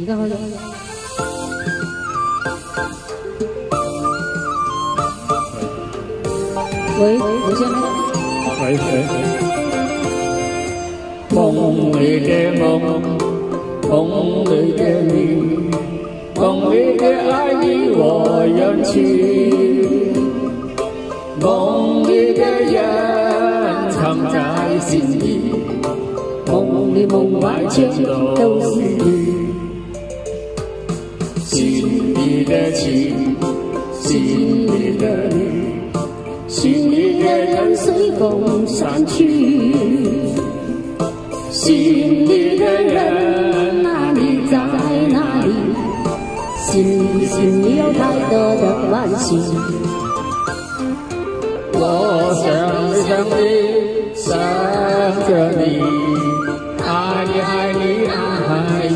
而家開咗。喂，冇聲咩？喂。夢裏的夢，夢裏的你，夢裏的愛離我遠去，夢裏的人藏在心裡，夢裡夢外全都是你。心裡的情，心裡的你，心裡的人隨風散去，心裡的人哪裡在哪裡？心裡有太多的關係。我想你，想着你，愛你愛你愛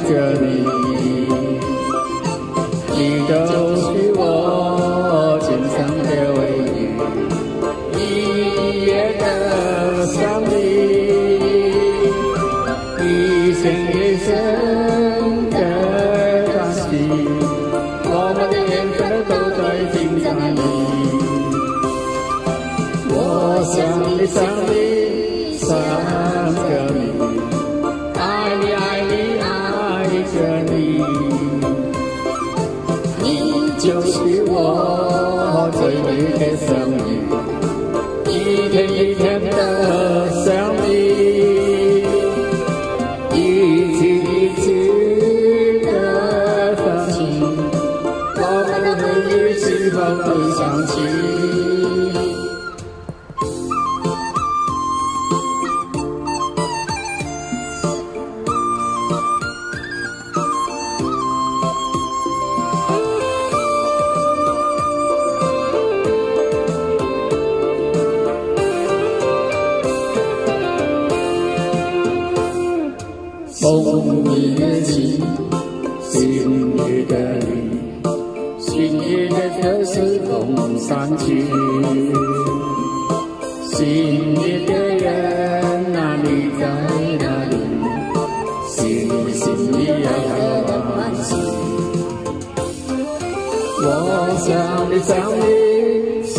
着你，你就是我今生的唯一，一夜的想你，一生一生的關係，我們的緣分都在心臟裡。我想你想你想着你，愛你愛你愛着你，你就是我最美的相遇，一天一天的想你，一次一次的放棄，我們的回憶是否會想起？夢裡的情，心裡的你，心裡的人隨風散去，心裡的人哪裡在哪裡？心裡有太多關係。我想你想你想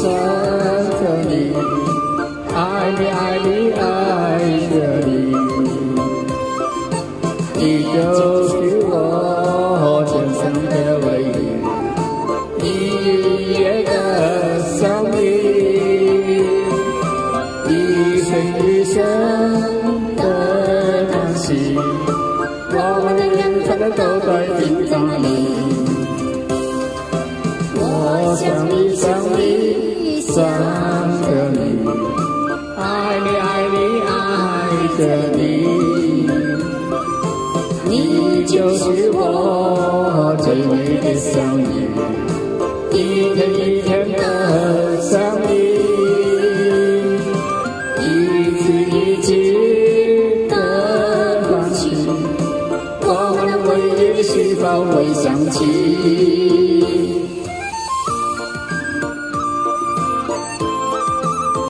着你，愛你愛你愛着你，你就是我今生的唯一，一夜的想你，一生一生的關係，我們的緣分都在心臟裡。我想你想你想着你，愛你愛你愛着你，你就是我最美的相遇，一天一天的